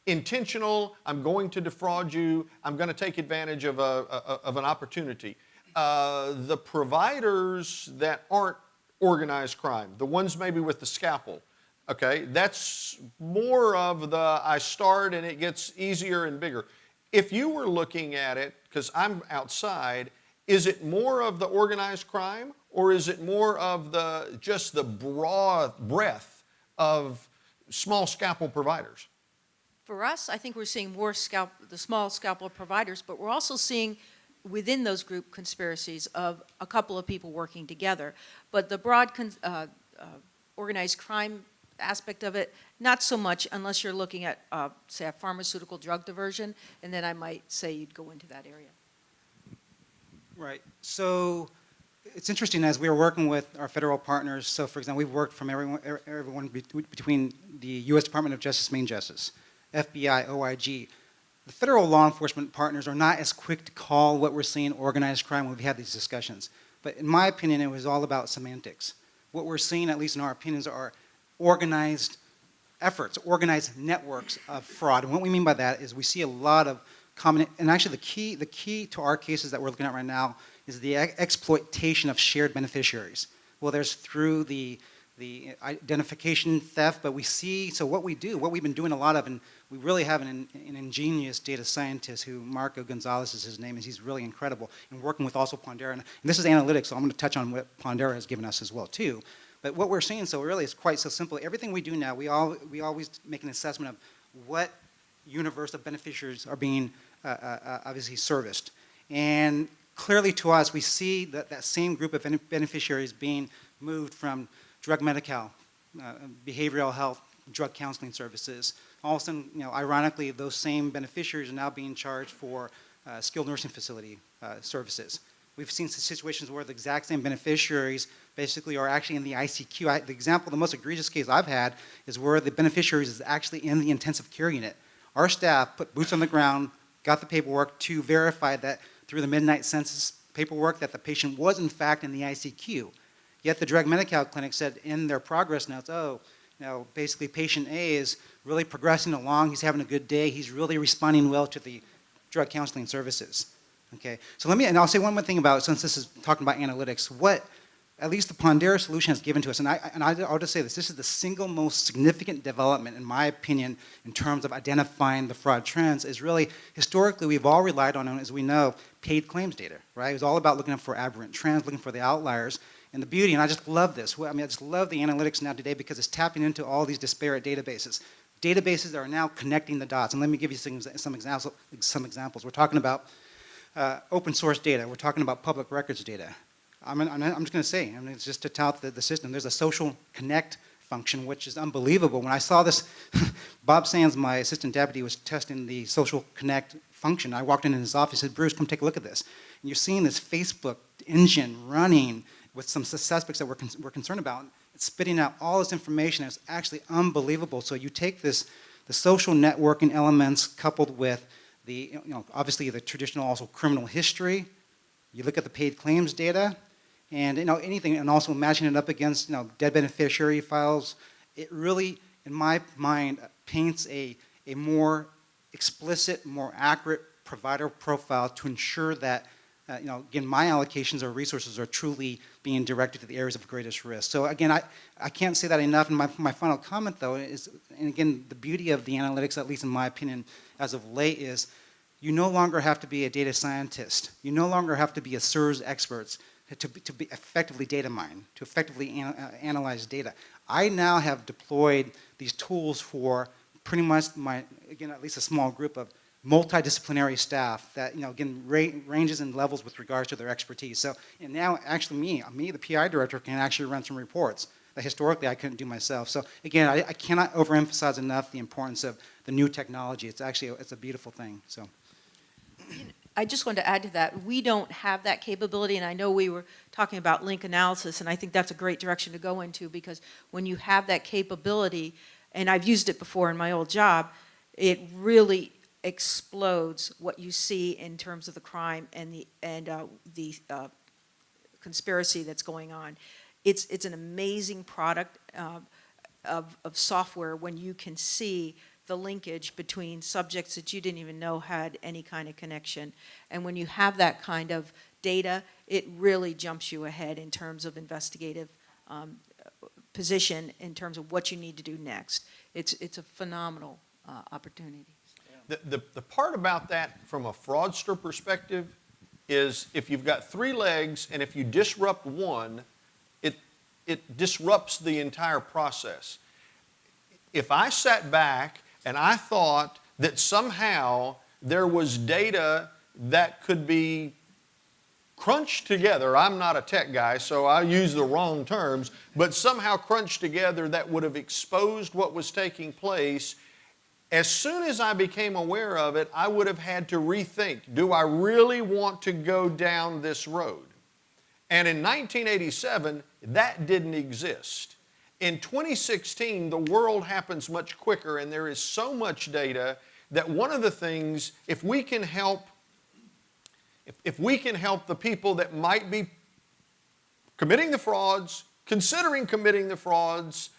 Intentional, I'm going to defraud you, I'm going to take advantage of an opportunity. The providers that aren't organized crime, the ones maybe with the scalpel, okay, that's more of the I start and it gets easier and bigger. If you were looking at it, because I'm outside, is it more of the organized crime, or is it more of just the broad breadth of small scalpel providers? For us, I think we're seeing more the small scalpel providers, but we're also seeing within those group conspiracies of a couple of people working together. But the broad organized crime aspect of it, not so much unless you're looking at, say, a pharmaceutical drug diversion, and then I might say you'd go into that area. Right. So it's interesting as we are working with our federal partners. So, for example, we've worked from everyone between the U.S. Department of Justice, Main Justice, FBI, OIG. The federal law enforcement partners are not as quick to call what we're seeing organized crime when we've had these discussions. But in my opinion, it was all about semantics. What we're seeing, at least in our opinions, are organized efforts, organized networks of fraud. And what we mean by that is we see a lot of common, and actually the key to our cases that we're looking at right now is the exploitation of shared beneficiaries. Well, there's through the identification theft, but we see, so what we do, what we've been doing a lot of, and we really have an ingenious data scientist who, Marco Gonzalez is his name, and he's really incredible, and working with also Pondera. And this is analytics, so I'm going to touch on what Pondera has given us as well, too. But what we're seeing, so really, is quite so simple. Everything we do now, we always make an assessment of what universe of beneficiaries are being obviously serviced. And clearly to us, we see that same group of beneficiaries being moved from drug medical, behavioral health, drug counseling services. All of a sudden, ironically, those same beneficiaries are now being charged for skilled nursing facility services. We've seen situations where the exact same beneficiaries basically are actually in the ICQ. The most egregious case I've had is where the beneficiaries is actually in the intensive care unit. Our staff put boots on the ground, got the paperwork to verify that through the midnight census paperwork that the patient was in fact in the ICQ. Yet the drug medical clinic said in their progress notes, basically patient A is really progressing along, he's having a good day, he's really responding well to the drug counseling services. Okay, so and I'll say one more thing about, since this is talking about analytics, what at least the Pondera solution has given to us, and I'll just say this is the single most significant development, in my opinion, in terms of identifying the fraud trends, is really, historically, we've all relied on, as we know, paid claims data, right? It was all about looking for aberrant trends, looking for the outliers, and the beauty, and I just love this, I just love the analytics now today because it's tapping into all these disparate databases. Databases that are now connecting the dots, and let me give you some examples. We're talking about open source data. We're talking about public records data. I'm just going to say, it's just to tout the system. There's a social connect function, which is unbelievable. When I saw this, Bob Sands, my assistant deputy, was testing the social connect function. I walked in his office and said, Bruce, come take a look at this. And you're seeing this Facebook engine running with some suspects that we're concerned about. It's spitting out all this information. It's actually unbelievable. So you take the social networking elements coupled with obviously the traditional also criminal history. You look at the paid claims data, and anything, and also matching it up against dead beneficiary files. It really, in my mind, paints a more explicit, more accurate provider profile to ensure that again, my allocations of resources are truly being directed to the areas of greatest risk. So again, I can't say that enough. And my final comment, though, is, and again, the beauty of the analytics, at least in my opinion, as of late, is you no longer have to be a data scientist. You no longer have to be a SIRS expert to be effectively data mine, to effectively analyze data. I now have deployed these tools for pretty much again, at least a small group of multidisciplinary staff that, again, ranges in levels with regards to their expertise. So, and now actually me, the PI director, can actually run some reports that historically I couldn't do myself. So again, I cannot overemphasize enough the importance of the new technology. It's a beautiful thing, so. I just wanted to add to that, we don't have that capability, and I know we were talking about link analysis, and I think that's a great direction to go into, because when you have that capability, and I've used it before in my old job, it really explodes what you see in terms of the crime and the conspiracy that's going on. It's an amazing product of software when you can see the linkage between subjects that you didn't even know had any kind of connection. And when you have that kind of data, it really jumps you ahead in terms of investigative position, in terms of what you need to do next. It's a phenomenal opportunity. The part about that from a fraudster perspective is if you've got three legs and if you disrupt one, it disrupts the entire process. If I sat back and I thought that somehow there was data that could be crunched together, I'm not a tech guy, so I use the wrong terms, but somehow crunched together that would have exposed what was taking place. As soon as I became aware of it, I would have had to rethink, do I really want to go down this road? And in 1987, that didn't exist. In 2016, the world happens much quicker, and there is so much data that one of the things, if we can help the people that might be committing the frauds, considering committing the frauds,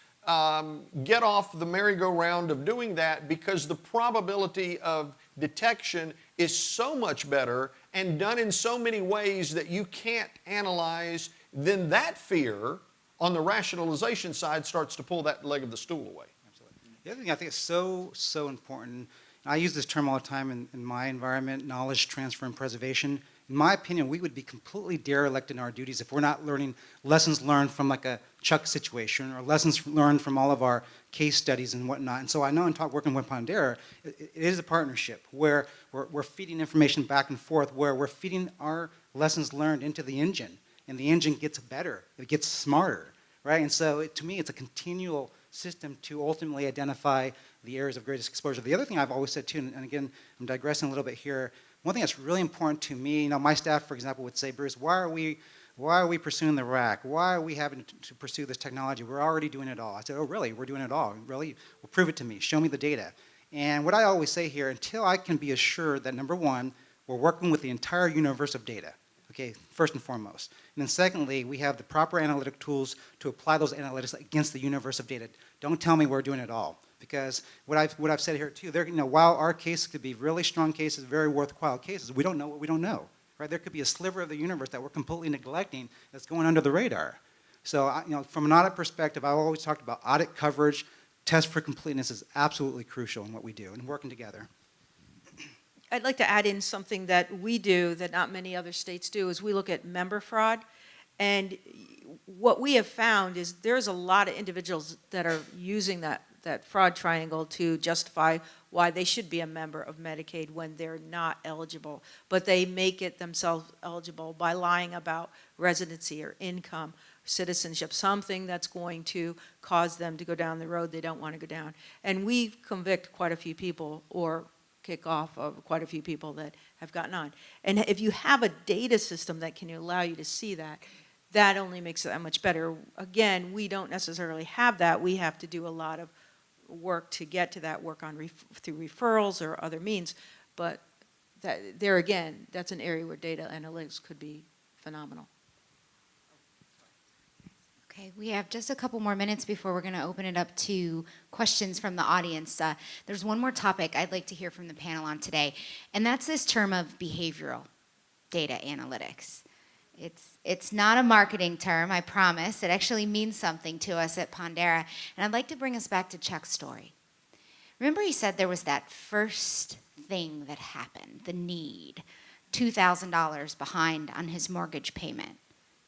get off the merry-go-round of doing that, because the probability of detection is so much better and done in so many ways that you can't analyze, then that fear on the rationalization side starts to pull that leg of the stool away. Absolutely. The other thing I think is so important, I use this term all the time in my environment, knowledge transfer and preservation. In my opinion, we would be completely derelict in our duties if we're not learning lessons learned from like a Chuck situation or lessons learned from all of our case studies and whatnot. And so I know in working with Pondera, it is a partnership where we're feeding information back and forth, where we're feeding our lessons learned into the engine, and the engine gets better, it gets smarter, right? And so to me, it's a continual system to ultimately identify the areas of greatest exposure. The other thing I've always said too, and again, I'm digressing a little bit here, one thing that's really important to me, my staff, for example, would say, Bruce, why are we pursuing the rack? Why are we having to pursue this technology? We're already doing it all. I said, oh, really? We're doing it all? Really? Well, prove it to me. Show me the data. And what I always say here, until I can be assured that, number one, we're working with the entire universe of data, okay, first and foremost. And then secondly, we have the proper analytic tools to apply those analytics against the universe of data. Don't tell me we're doing it all. Because what I've said here too, while our case could be really strong cases, very worthwhile cases, we don't know what we don't know. Right? There could be a sliver of the universe that we're completely neglecting that's going under the radar. So from an audit perspective, I've always talked about audit coverage, test for completeness is absolutely crucial in what we do and working together. I'd like to add in something that we do that not many other states do, is we look at member fraud. And what we have found is there's a lot of individuals that are using that fraud triangle to justify why they should be a member of Medicaid when they're not eligible. But they make it themselves eligible by lying about residency or income, citizenship, something that's going to cause them to go down the road they don't want to go down. And we convict quite a few people or kick off of quite a few people that have gotten on. And if you have a data system that can allow you to see that, that only makes it that much better. Again, we don't necessarily have that. We have to do a lot of work to get to that, work on through referrals or other means. But there again, that's an area where data analytics could be phenomenal. Okay, we have just a couple more minutes before we're going to open it up to questions from the audience. There's one more topic I'd like to hear from the panel on today, and that's this term of behavioral data analytics. It's not a marketing term, I promise. It actually means something to us at Pondera, and I'd like to bring us back to Chuck's story. Remember he said there was that first thing that happened, the need, $2,000 behind on his mortgage payment.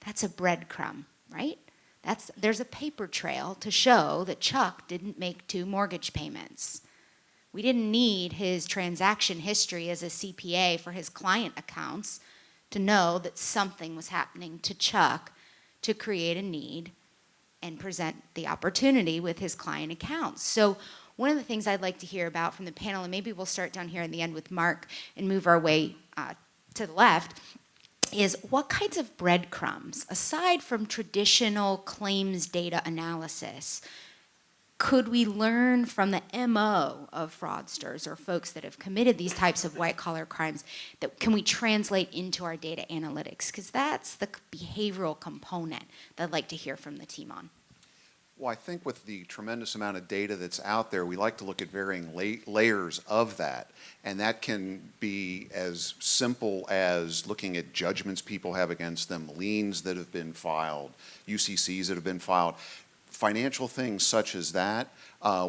That's a breadcrumb, right? There's a paper trail to show that Chuck didn't make 2 mortgage payments. We didn't need his transaction history as a CPA for his client accounts to know that something was happening to Chuck to create a need and present the opportunity with his client accounts. So one of the things I'd like to hear about from the panel, and maybe we'll start down here in the end with Mark and move our way to the left, is what kinds of breadcrumbs, aside from traditional claims data analysis, could we learn from the MO of fraudsters or folks that have committed these types of white-collar crimes that can we translate into our data analytics? Because that's the behavioral component that I'd like to hear from the team on. Well, I think with the tremendous amount of data that's out there, we like to look at varying layers of that. And that can be as simple as looking at judgments people have against them, liens that have been filed, UCCs that have been filed. Financial things such as that,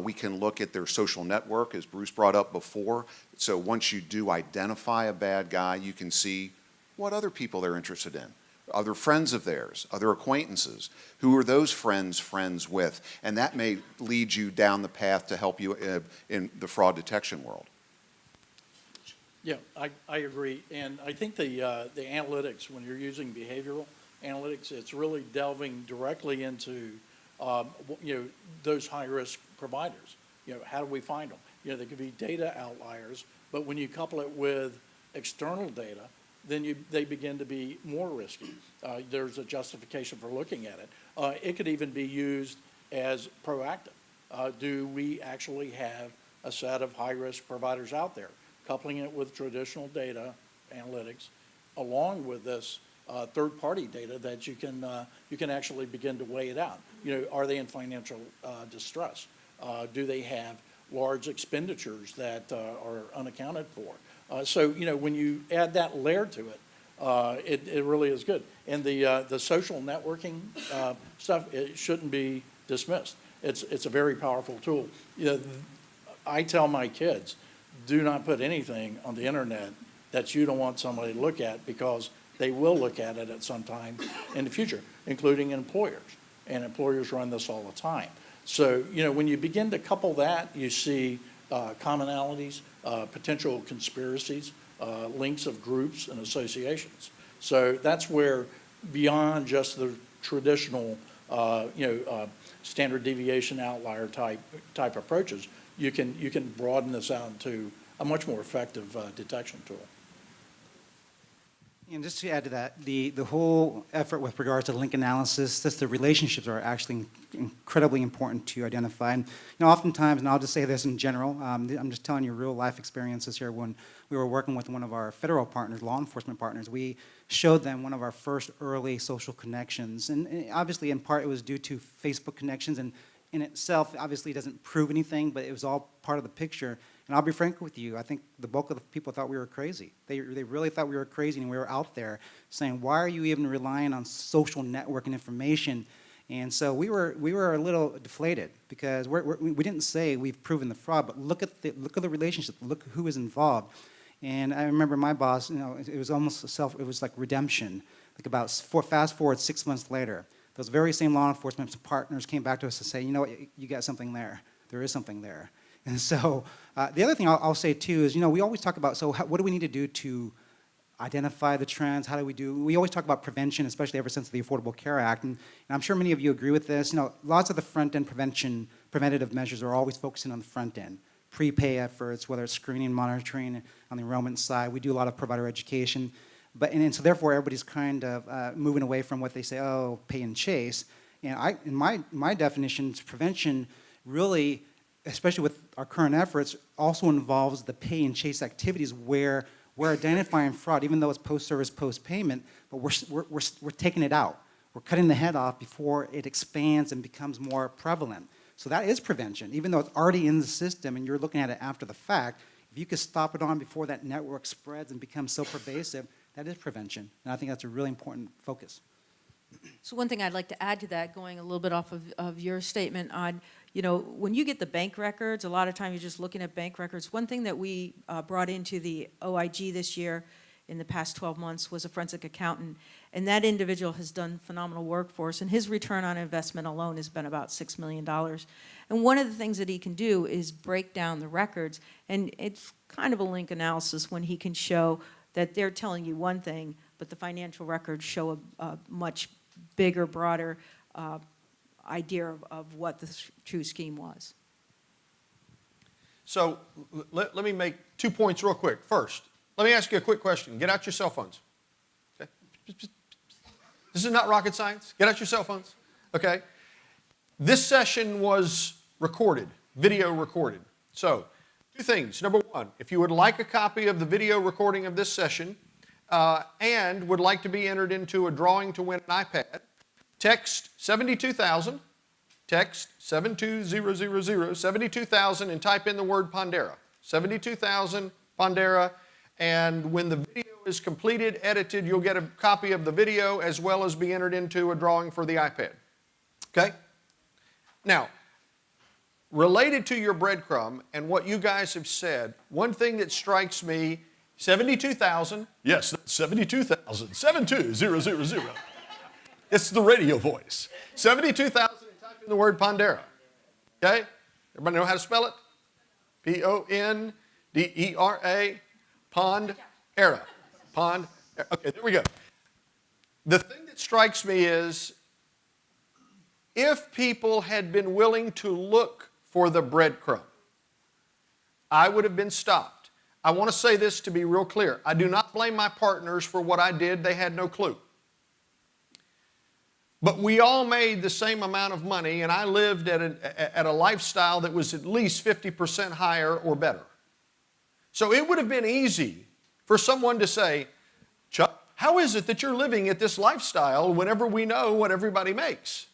we can look at their social network, as Bruce brought up before. So once you do identify a bad guy, you can see what other people they're interested in. Other friends of theirs, other acquaintances. Who are those friends friends with? And that may lead you down the path to help you in the fraud detection world. Yeah, I agree. And I think the analytics, when you're using behavioral analytics, it's really delving directly into, those high-risk providers. How do we find them? There could be data outliers, but when you couple it with external data, then they begin to be more risky. There's a justification for looking at it. It could even be used as proactive. Do we actually have a set of high-risk providers out there? Coupling it with traditional data analytics, along with this third-party data that you can actually begin to weigh it out. Are they in financial distress? Do they have large expenditures that are unaccounted for? So when you add that layer to it, it really is good. And the social networking stuff, it shouldn't be dismissed. It's a very powerful tool. I tell my kids, do not put anything on the internet that you don't want somebody to look at, because they will look at it at some time in the future, including employers. And employers run this all the time. So, when you begin to couple that, you see commonalities, potential conspiracies, links of groups and associations. So that's where, beyond just the traditional, standard deviation outlier type approaches, you can broaden this out into a much more effective detection tool. And just to add to that, the whole effort with regards to link analysis, just the relationships are actually incredibly important to identify. And oftentimes, and I'll just say this in general, I'm just telling you real life experiences here. When we were working with one of our federal partners, law enforcement partners, we showed them one of our first early social connections. And obviously, in part, it was due to Facebook connections, and in itself, obviously, doesn't prove anything, but it was all part of the picture. And I'll be frank with you, I think the bulk of the people thought we were crazy. They really thought we were crazy, and we were out there saying, why are you even relying on social networking information? And so we were a little deflated, because we didn't say we've proven the fraud, but look at the relationship, look who is involved. And I remember my boss, it was almost it was like redemption. Like fast forward 6 months later, those very same law enforcement partners came back to us to say, you know what, you got something there. There is something there. And so the other thing I'll say too is, we always talk about, what do we need to do to identify the trends? We always talk about prevention, especially ever since the Affordable Care Act. And I'm sure many of you agree with this. Lots of the front-end preventative measures are always focusing on the front end. Prepay efforts, whether it's screening, monitoring on the enrollment side. We do a lot of provider education. And so therefore, everybody's kind of moving away from what they say, pay and chase. And in my definitions, prevention really, especially with our current efforts, also involves the pay and chase activities where we're identifying fraud, even though it's post-service, post-payment, but we're taking it out. We're cutting the head off before it expands and becomes more prevalent. So that is prevention, even though it's already in the system and you're looking at it after the fact. If you could stop it on before that network spreads and becomes so pervasive, that is prevention. And I think that's a really important focus. So one thing I'd like to add to that, going a little bit off of your statement on, when you get the bank records, a lot of times you're just looking at bank records. One thing that we brought into the OIG this year in the past 12 months was a forensic accountant. And that individual has done phenomenal work for us. And his return on investment alone has been about $6 million. And one of the things that he can do is break down the records. And it's kind of a link analysis when he can show that they're telling you one thing, but the financial records show a much bigger, broader idea of what the true scheme was. So let me make 2 points real quick. First, let me ask you a quick question. Get out your cell phones. Okay? This is not rocket science. Get out your cell phones. Okay? This session was recorded, video recorded. So, 2 things. Number 1, if you would like a copy of the video recording of this session and would like to be entered into a drawing to win an iPad, text 72,000, text 72000, 72,000, and type in the word Pondera. 72,000 Pondera, and when the video is completed, edited, you'll get a copy of the video as well as be entered into a drawing for the iPad. Okay? Now, related to your breadcrumb and what you guys have said, one thing that strikes me, 72,000, yes, that's 72,000, 72000. It's the radio voice. 72,000, and type in the word Pondera. Okay? Everybody know how to spell it? Pondera. Pondera. Pond. Okay, there we go. The thing that strikes me is if people had been willing to look for the breadcrumb, I would have been stopped. I want to say this to be real clear. I do not blame my partners for what I did. They had no clue. But we all made the same amount of money, and I lived at a lifestyle that was at least 50% higher or better. So it would have been easy for someone to say, Chuck, how is it that you're living at this lifestyle whenever we know what everybody makes?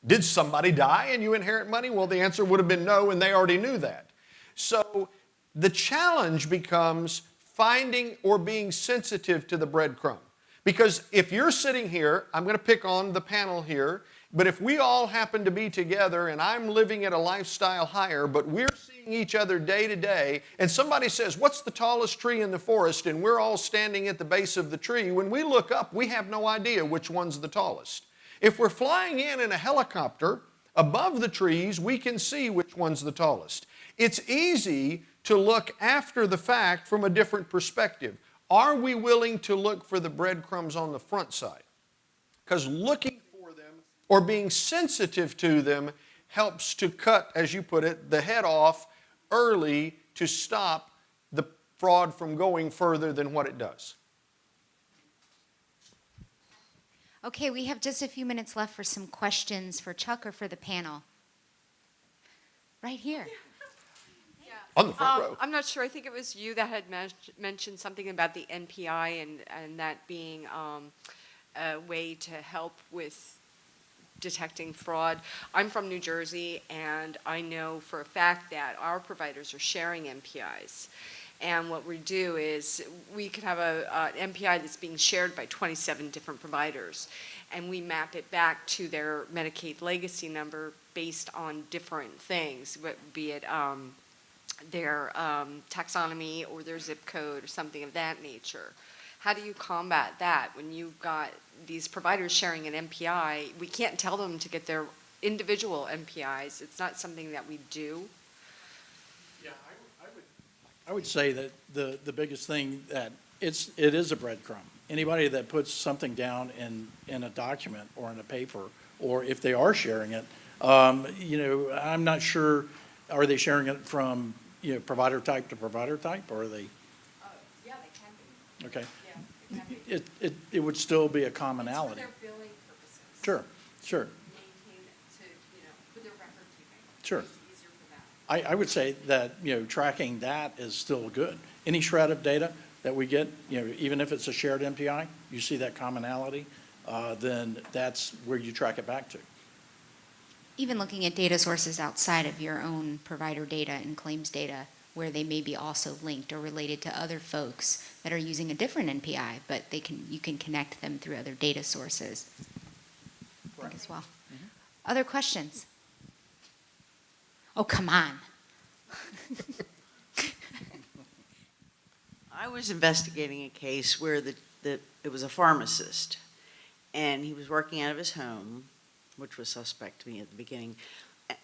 Did somebody die and you inherit money? Well, the answer would have been no, and they already knew that. So the challenge becomes finding or being sensitive to the breadcrumb. Because if you're sitting here, I'm going to pick on the panel here, but if we all happen to be together and I'm living at a lifestyle higher, but we're seeing each other day to day, and somebody says, what's the tallest tree in the forest? And we're all standing at the base of the tree. When we look up, we have no idea which one's the tallest. If we're flying in a helicopter above the trees, we can see which one's the tallest. It's easy to look after the fact from a different perspective. Are we willing to look for the breadcrumbs on the front side? Because looking for them or being sensitive to them helps to cut, as you put it, the head off early to stop the fraud from going further than what it does. Okay, we have just a few minutes left for some questions for Chuck or for the panel. Right here. On the front row. I'm not sure. I think it was you that had mentioned something about the NPI and that being a way to help with detecting fraud. I'm from New Jersey, and I know for a fact that our providers are sharing NPIs. And what we do is we could have an NPI that's being shared by 27 different providers, and we map it back to their Medicaid legacy number based on different things, be it their taxonomy or their zip code or something of that nature. How do you combat that when you've got these providers sharing an MPI? We can't tell them to get their individual MPIs. It's not something that we do. Yeah, I would say that the biggest thing that it is a breadcrumb. Anybody that puts something down in a document or in a paper, or if they are sharing it, I'm not sure, are they sharing it from provider type to provider type, or are they? Yeah, they can be. Okay. Yeah, they can be. It would still be a commonality. It's for their billing purposes. Sure. Maintain it to, for their record keeping. Sure. It's easier for that. I would say that, tracking that is still good. Any shred of data that we get, even if it's a shared MPI, you see that commonality, then that's where you track it back to. Even looking at data sources outside of your own provider data and claims data, where they may be also linked or related to other folks that are using a different NPI, but you can connect them through other data sources as well. Mm-hmm. Other questions? Oh, come on. I was investigating a case where it was a pharmacist, and he was working out of his home, which was suspect to me at the beginning.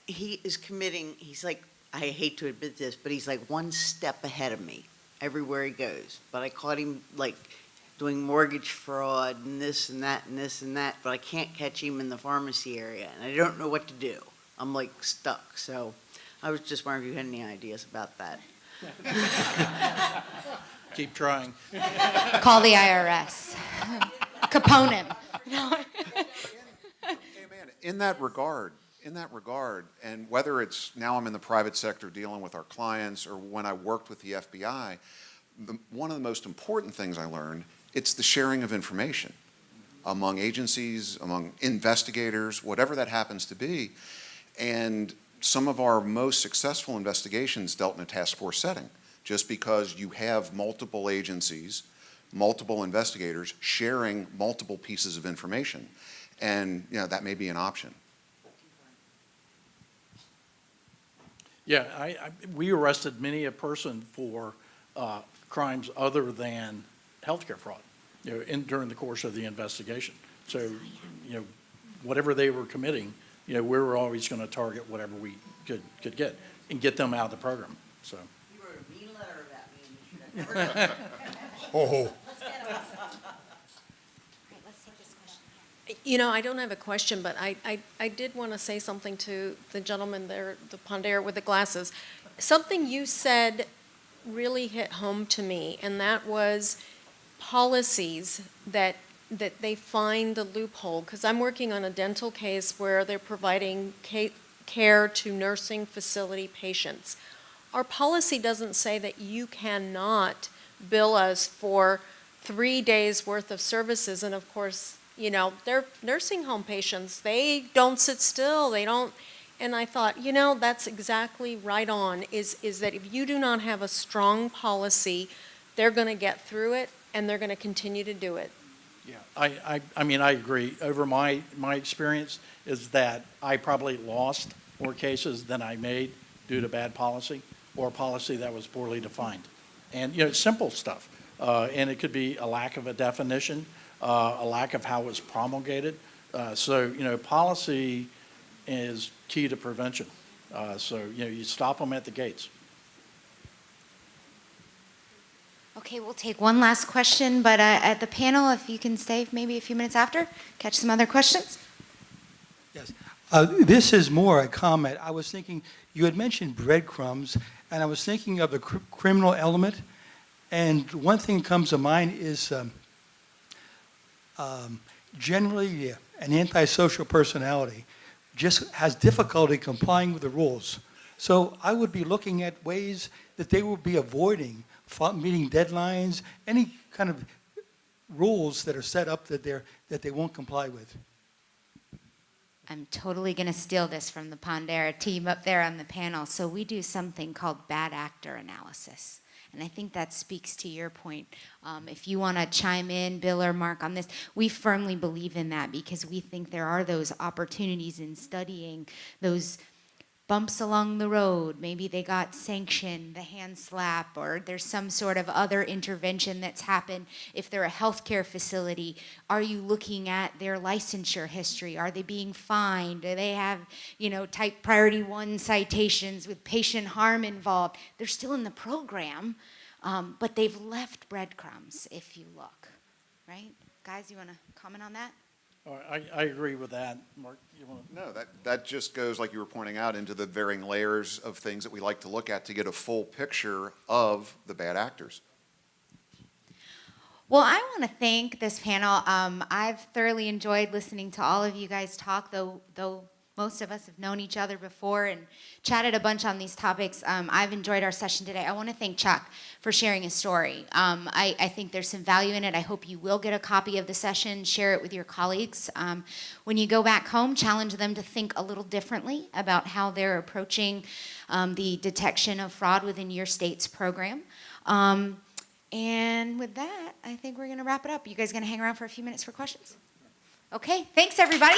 He's like, I hate to admit this, but he's like one step ahead of me everywhere he goes. But I caught him like doing mortgage fraud and this and that and this and that, but I can't catch him in the pharmacy area, and I don't know what to do. I'm like stuck. So I was just wondering if you had any ideas about that. Keep trying. Call the IRS. Capone him. In that regard, and whether it's now I'm in the private sector dealing with our clients or when I worked with the FBI, one of the most important things I learned, it's the sharing of information among agencies, among investigators, whatever that happens to be. And some of our most successful investigations dealt in a task force setting, just because you have multiple agencies, multiple investigators sharing multiple pieces of information. And that may be an option. Yeah, we arrested many a person for crimes other than healthcare fraud, during the course of the investigation. So, whatever they were committing, we were always going to target whatever we could get and get them out of the program. So. You wrote a mean letter about me, and you should Oh, You know, I don't have a question, but I did want to say something to the gentleman there, the Pondera with the glasses. Something you said really hit home to me, and that was policies that they find the loophole. Because I'm working on a dental case where they're providing care to nursing facility patients. Our policy doesn't say that you cannot bill us for 3 days' worth of services, and of course, you know, they're nursing home patients. They don't sit still. They don't. And I thought, you know, that's exactly right on, is that if you do not have a strong policy, they're going to get through it and they're going to continue to do it. Yeah, I mean, I agree. Over my experience is that I probably lost more cases than I made due to bad policy or policy that was poorly defined. And, you know, simple stuff. And it could be a lack of a definition, a lack of how it was promulgated. So, you know, policy is key to prevention. So, you know, you stop them at the gates. Okay, we'll take one last question, but at the panel, if you can stay maybe a few minutes after, catch some other questions. Yes. This is more a comment. I was thinking, you had mentioned breadcrumbs, and I was thinking of the criminal element. And one thing that comes to mind is generally an antisocial personality just has difficulty complying with the rules. So I would be looking at ways that they will be avoiding meeting deadlines, any kind of rules that are set up that they won't comply with. I'm totally going to steal this from the Pondera team up there on the panel. So we do something called bad actor analysis. And I think that speaks to your point. If you want to chime in, Bill or Mark, on this, we firmly believe in that because we think there are those opportunities in studying those bumps along the road. Maybe they got sanctioned, the hand slap, or there's some sort of other intervention that's happened. If they're a healthcare facility, are you looking at their licensure history? Are they being fined? Do they have, you know, type priority 1 citations with patient harm involved? They're still in the program, but they've left breadcrumbs, if you look, right? Guys, you want to comment on that? Oh, I agree with that. Mark, you want to? No, that just goes, like you were pointing out, into the varying layers of things that we like to look at to get a full picture of the bad actors. Well, I want to thank this panel. I've thoroughly enjoyed listening to all of you guys talk, though most of us have known each other before and chatted a bunch on these topics. I've enjoyed our session today. I want to thank Chuck for sharing his story. I think there's some value in it. I hope you will get a copy of the session, share it with your colleagues. When you go back home, challenge them to think a little differently about how they're approaching the detection of fraud within your state's program. And with that, I think we're going to wrap it up. You guys going to hang around for a few minutes for questions? Okay, thanks everybody.